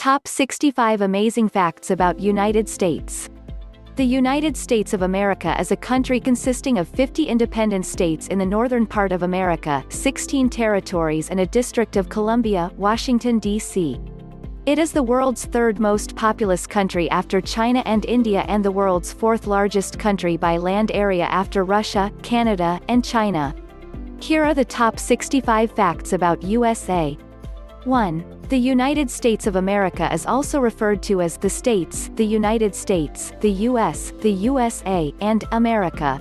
Top 65 Amazing Facts About United States. The United States of America is a country consisting of 50 independent states in the northern part of America, 16 territories and a District of Columbia, Washington, D.C. It is the world's third most populous country after China and India and the world's fourth largest country by land area after Russia, Canada, and China. Here are the top 65 facts about USA. 1. The United States of America is also referred to as the States, the United States, the U.S., the USA, and America.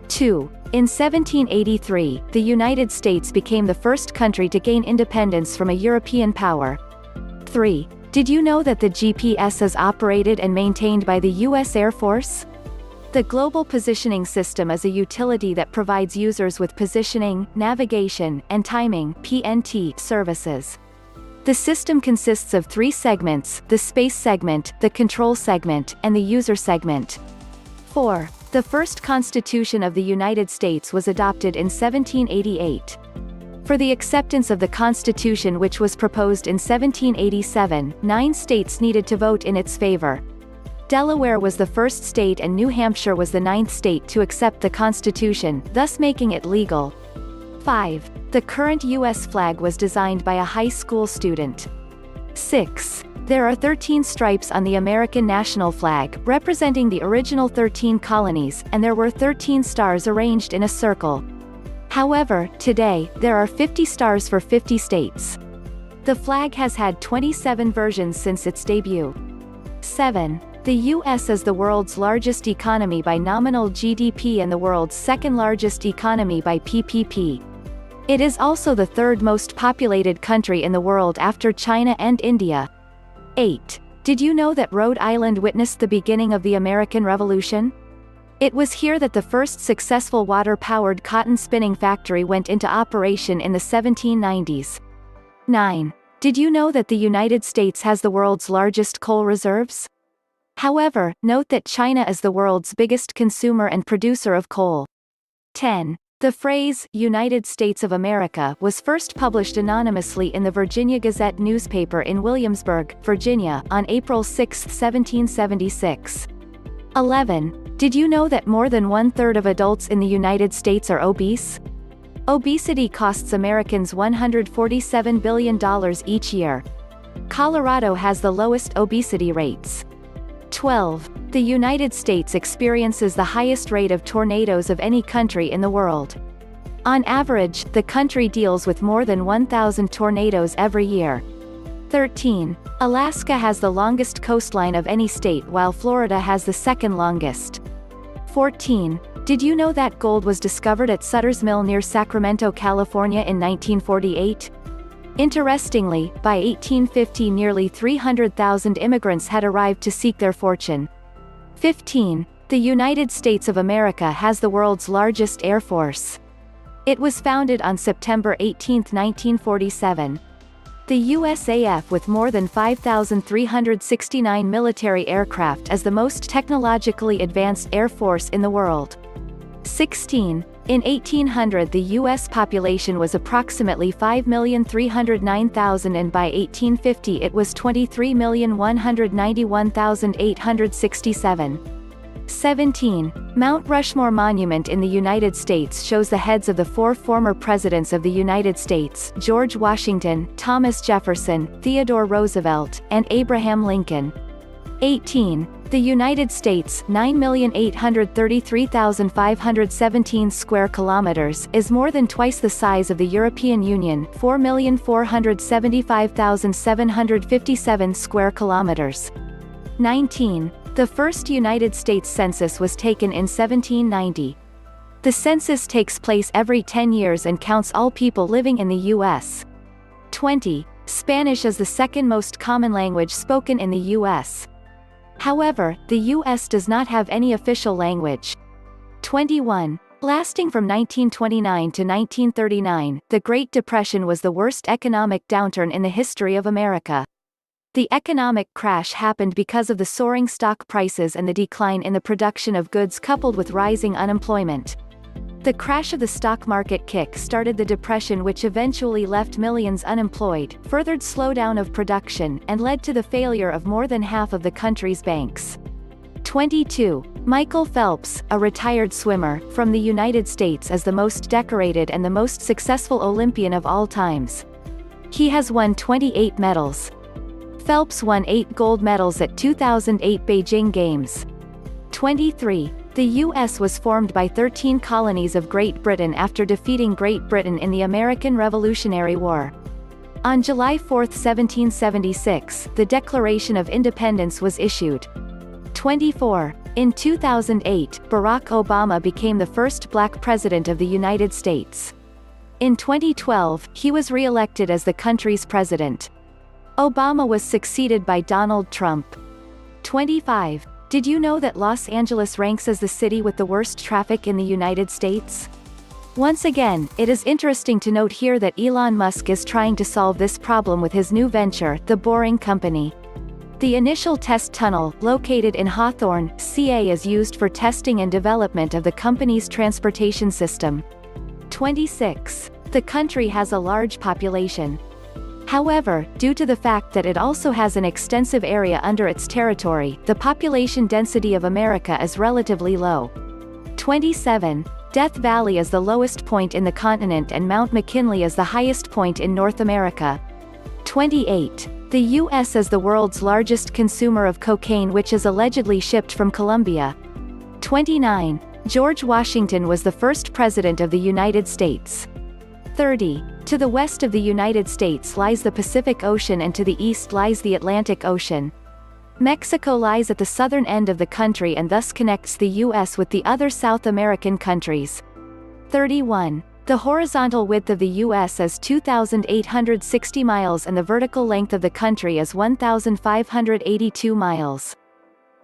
2. In 1783, the United States became the first country to gain independence from a European power. 3. Did you know that the GPS is operated and maintained by the U.S. Air Force? The Global Positioning System is a utility that provides users with positioning, navigation, and timing (PNT) services. The system consists of three segments: the space segment, the control segment, and the user segment. 4. The first Constitution of the United States was adopted in 1788. For the acceptance of the Constitution, which was proposed in 1787, 9 states needed to vote in its favor. Delaware was the first state and New Hampshire was the 9th state to accept the Constitution, thus making it legal. 5. The current U.S. flag was designed by a high school student. 6. There are 13 stripes on the American national flag, representing the original 13 colonies, and there were 13 stars arranged in a circle. However, today, there are 50 stars for 50 states. The flag has had 27 versions since its debut. 7. The U.S. is the world's largest economy by nominal GDP and the world's second largest economy by PPP. It is also the third most populated country in the world after China and India. 8. Did you know that Rhode Island witnessed the beginning of the American Revolution? It was here that the first successful water-powered cotton spinning factory went into operation in the 1790s. 9. Did you know that the United States has the world's largest coal reserves? However, note that China is the world's biggest consumer and producer of coal. 10. The phrase, United States of America, was first published anonymously in the Virginia Gazette newspaper in Williamsburg, Virginia, on April 6, 1776. 11. Did you know that more than one-third of adults in the United States are obese? Obesity costs Americans $147 billion each year. Colorado has the lowest obesity rates. 12. The United States experiences the highest rate of tornadoes of any country in the world. On average, the country deals with more than 1,000 tornadoes every year. 13. Alaska has the longest coastline of any state while Florida has the second longest. 14. Did you know that gold was discovered at Sutter's Mill near Sacramento, California in 1948? Interestingly, by 1850 nearly 300,000 immigrants had arrived to seek their fortune. 15. The United States of America has the world's largest air force. It was founded on September 18, 1947. The USAF, with more than 5,369 military aircraft, is the most technologically advanced air force in the world. 16. In 1800 the U.S. population was approximately 5,309,000 and by 1850 it was 23,191,867. 17. Mount Rushmore Monument in the United States shows the heads of the 4 former presidents of the United States: George Washington, Thomas Jefferson, Theodore Roosevelt, and Abraham Lincoln. 18. The United States, 9,833,517 square kilometers, is more than twice the size of the European Union, 4,475,757 square kilometers. 19. The first United States Census was taken in 1790. The census takes place every 10 years and counts all people living in the U.S. 20. Spanish is the second most common language spoken in the U.S. However, the U.S. does not have any official language. 21. Lasting from 1929 to 1939, the Great Depression was the worst economic downturn in the history of America. The economic crash happened because of the soaring stock prices and the decline in the production of goods coupled with rising unemployment. The crash of the stock market kick-started the depression, which eventually left millions unemployed, furthered slowdown of production, and led to the failure of more than half of the country's banks. 22. Michael Phelps, a retired swimmer, from the United States, is the most decorated and the most successful Olympian of all times. He has won 28 medals. Phelps won 8 gold medals at 2008 Beijing Games. 23. The U.S. was formed by 13 colonies of Great Britain after defeating Great Britain in the American Revolutionary War. On July 4, 1776, the Declaration of Independence was issued. 24. In 2008, Barack Obama became the first black president of the United States. In 2012, he was re-elected as the country's president. Obama was succeeded by Donald Trump. 25. Did you know that Los Angeles ranks as the city with the worst traffic in the United States? Once again, it is interesting to note here that Elon Musk is trying to solve this problem with his new venture, The Boring Company. The initial test tunnel, located in Hawthorne, CA, is used for testing and development of the company's transportation system. 26. The country has a large population. However, due to the fact that it also has an extensive area under its territory, the population density of America is relatively low. 27. Death Valley is the lowest point in the continent and Mount McKinley is the highest point in North America. 28. The U.S. is the world's largest consumer of cocaine, which is allegedly shipped from Colombia. 29. George Washington was the first president of the United States. 30. To the west of the United States lies the Pacific Ocean and to the east lies the Atlantic Ocean. Mexico lies at the southern end of the country and thus connects the U.S. with the other South American countries. 31. The horizontal width of the U.S. is 2,860 miles and the vertical length of the country is 1,582 miles.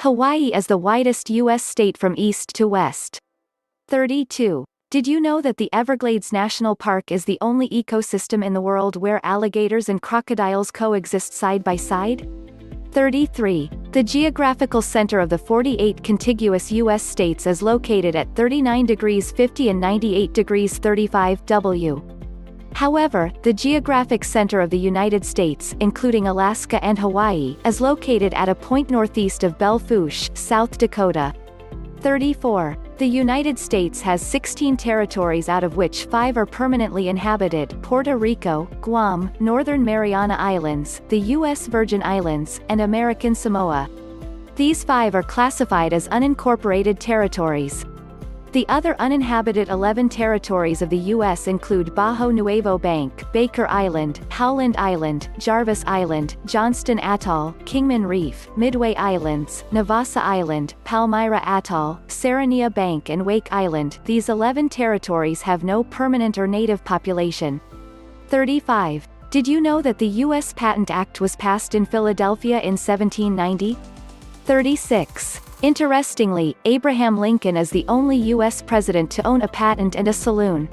Hawaii is the widest U.S. state from east to west. 32. Did you know that the Everglades National Park is the only ecosystem in the world where alligators and crocodiles coexist side by side? 33. The geographical center of the 48 contiguous U.S. states is located at 39 degrees 50 and 98 degrees 35 W. However, the geographic center of the United States, including Alaska and Hawaii, is located at a point northeast of Belle Fourche, South Dakota. 34. The United States has 16 territories, out of which 5 are permanently inhabited: Puerto Rico, Guam, Northern Mariana Islands, the U.S. Virgin Islands, and American Samoa. These 5 are classified as unincorporated territories. The other uninhabited 11 territories of the U.S. include Bajo Nuevo Bank, Baker Island, Howland Island, Jarvis Island, Johnston Atoll, Kingman Reef, Midway Islands, Navassa Island, Palmyra Atoll, Serenia Bank and Wake Island. These 11 territories have no permanent or native population. 35. Did you know that the U.S. Patent Act was passed in Philadelphia in 1790? 36. Interestingly, Abraham Lincoln is the only U.S. president to own a patent and a saloon.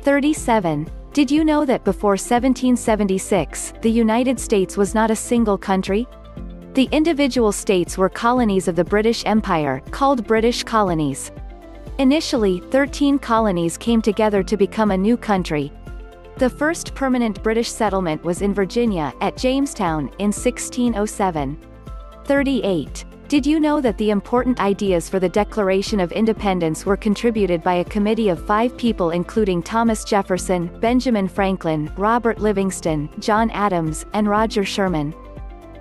37. Did you know that before 1776, the United States was not a single country? The individual states were colonies of the British Empire, called British colonies. Initially, 13 colonies came together to become a new country. The first permanent British settlement was in Virginia, at Jamestown, in 1607. 38. Did you know that the important ideas for the Declaration of Independence were contributed by a committee of 5 people, including Thomas Jefferson, Benjamin Franklin, Robert Livingston, John Adams, and Roger Sherman?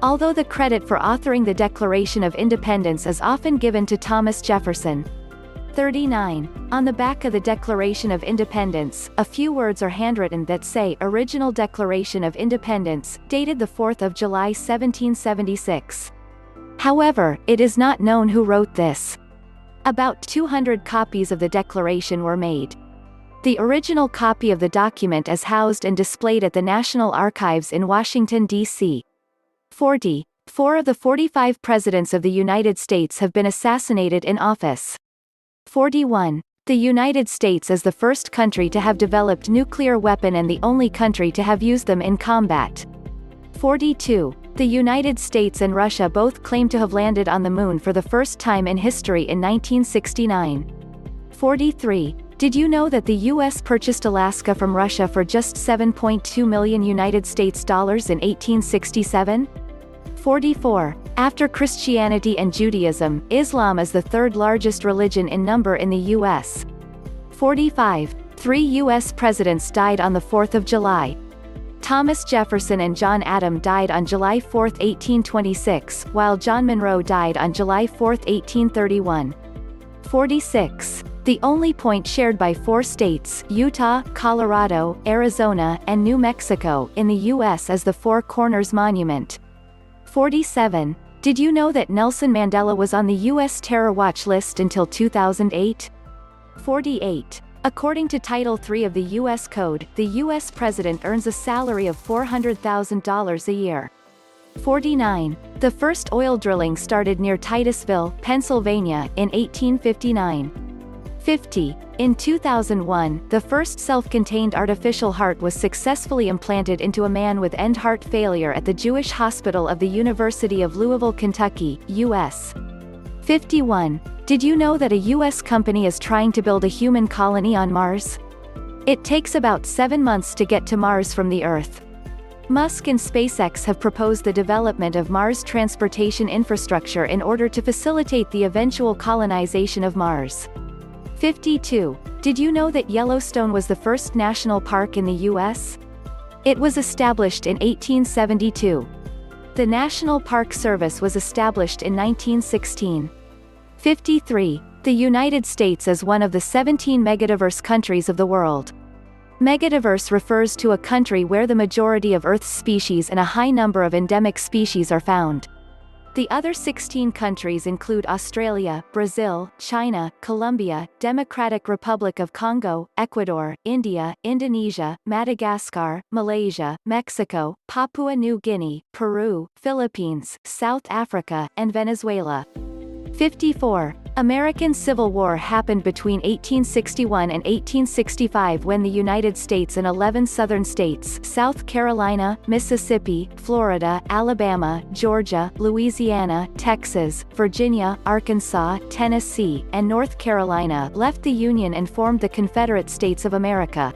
Although the credit for authoring the Declaration of Independence is often given to Thomas Jefferson. 39. On the back of the Declaration of Independence, a few words are handwritten that say Original Declaration of Independence, dated the 4th of July 1776. However, it is not known who wrote this. About 200 copies of the Declaration were made. The original copy of the document is housed and displayed at the National Archives in Washington, D.C. 40. 4 of the 45 presidents of the United States have been assassinated in office. 41. The United States is the first country to have developed nuclear weapon and the only country to have used them in combat. 42. The United States and Russia both claim to have landed on the moon for the first time in history in 1969. 43. Did you know that the U.S. purchased Alaska from Russia for just $7.2 million United States dollars in 1867? 44. After Christianity and Judaism, Islam is the third largest religion in number in the U.S. 45. 3 U.S. presidents died on the 4th of July. Thomas Jefferson and John Adams died on July 4, 1826, while John Monroe died on July 4, 1831. 46. The only point shared by 4 states, Utah, Colorado, Arizona, and New Mexico, in the U.S. is the Four Corners Monument. 47. Did you know that Nelson Mandela was on the U.S. Terror Watch list until 2008? 48. According to Title III of the U.S. Code, the U.S. President earns a salary of $400,000 a year. 49. The first oil drilling started near Titusville, Pennsylvania, in 1859. 50. In 2001, the first self-contained artificial heart was successfully implanted into a man with end heart failure at the Jewish Hospital of the University of Louisville, Kentucky, U.S. 51. Did you know that a U.S. company is trying to build a human colony on Mars? It takes about 7 months to get to Mars from the Earth. Musk and SpaceX have proposed the development of Mars transportation infrastructure in order to facilitate the eventual colonization of Mars. 52. Did you know that Yellowstone was the first national park in the U.S.? It was established in 1872. The National Park Service was established in 1916. 53. The United States is one of the 17 megadiverse countries of the world. Megadiverse refers to a country where the majority of Earth's species and a high number of endemic species are found. The other 16 countries include Australia, Brazil, China, Colombia, Democratic Republic of Congo, Ecuador, India, Indonesia, Madagascar, Malaysia, Mexico, Papua New Guinea, Peru, Philippines, South Africa, and Venezuela. 54. American Civil War happened between 1861 and 1865 when the United States and 11 southern states, South Carolina, Mississippi, Florida, Alabama, Georgia, Louisiana, Texas, Virginia, Arkansas, Tennessee, and North Carolina, left the Union and formed the Confederate States of America.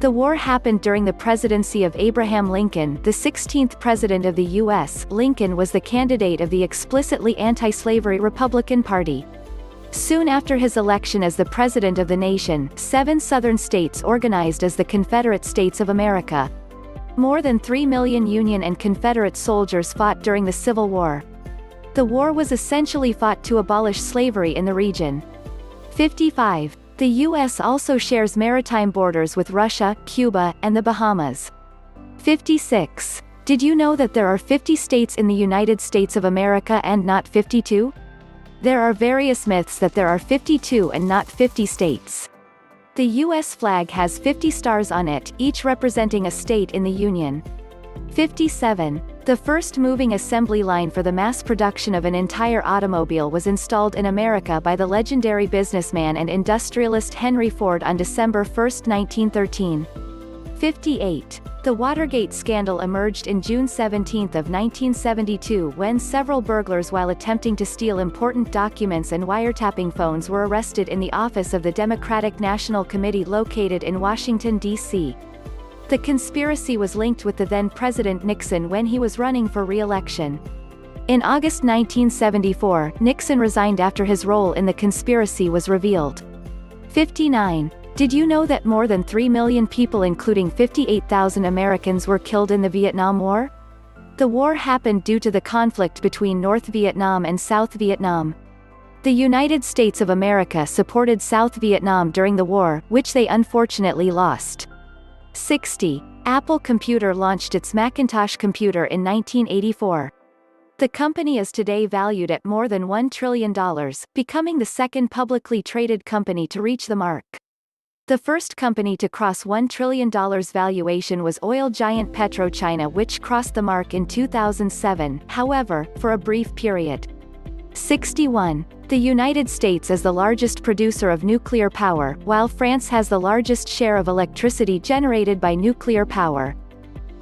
The war happened during the presidency of Abraham Lincoln, the 16th President of the U.S. Lincoln was the candidate of the explicitly anti-slavery Republican Party. Soon after his election as the President of the nation, 7 southern states organized as the Confederate States of America. More than 3 million Union and Confederate soldiers fought during the Civil War. The war was essentially fought to abolish slavery in the region. 55. The U.S. also shares maritime borders with Russia, Cuba, and the Bahamas. 56. Did you know that there are 50 states in the United States of America and not 52? There are various myths that there are 52 and not 50 states. The U.S. flag has 50 stars on it, each representing a state in the Union. 57. The first moving assembly line for the mass production of an entire automobile was installed in America by the legendary businessman and industrialist Henry Ford on December 1, 1913. 58. The Watergate scandal emerged in June 17 of 1972 when several burglars, while attempting to steal important documents and wiretapping phones, were arrested in the office of the Democratic National Committee located in Washington, D.C. The conspiracy was linked with the then-President Nixon when he was running for re-election. In August 1974, Nixon resigned after his role in the conspiracy was revealed. 59. Did you know that more than 3 million people, including 58,000 Americans, were killed in the Vietnam War? The war happened due to the conflict between North Vietnam and South Vietnam. The United States of America supported South Vietnam during the war, which they unfortunately lost. 60. Apple Computer launched its Macintosh computer in 1984. The company is today valued at more than $1 trillion, becoming the second publicly traded company to reach the mark. The first company to cross $1 trillion valuation was oil giant PetroChina, which crossed the mark in 2007, however, for a brief period. 61. The United States is the largest producer of nuclear power, while France has the largest share of electricity generated by nuclear power.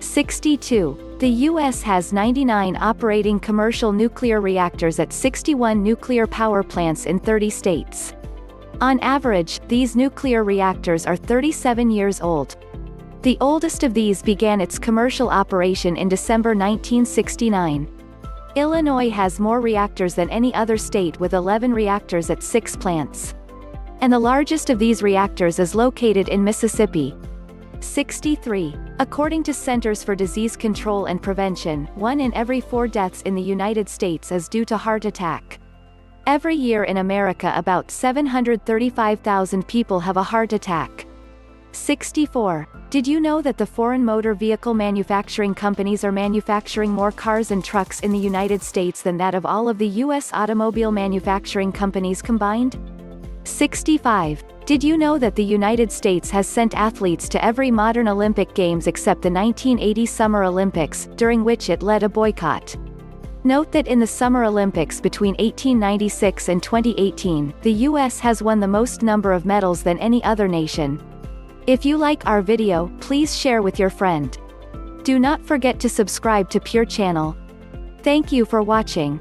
62. The U.S. has 99 operating commercial nuclear reactors at 61 nuclear power plants in 30 states. On average, these nuclear reactors are 37 years old. The oldest of these began its commercial operation in December 1969. Illinois has more reactors than any other state with 11 reactors at 6 plants. And the largest of these reactors is located in Mississippi. 63. According to Centers for Disease Control and Prevention, 1 in every 4 deaths in the United States is due to heart attack. Every year in America about 735,000 people have a heart attack. 64. Did you know that the foreign motor vehicle manufacturing companies are manufacturing more cars and trucks in the United States than that of all of the U.S. automobile manufacturing companies combined? 65. Did you know that the United States has sent athletes to every modern Olympic Games except the 1980 Summer Olympics, during which it led a boycott? Note that in the Summer Olympics between 1896 and 2018, the U.S. has won the most number of medals than any other nation. If you like our video, please share with your friend. Do not forget to subscribe to Pure Channel. Thank you for watching.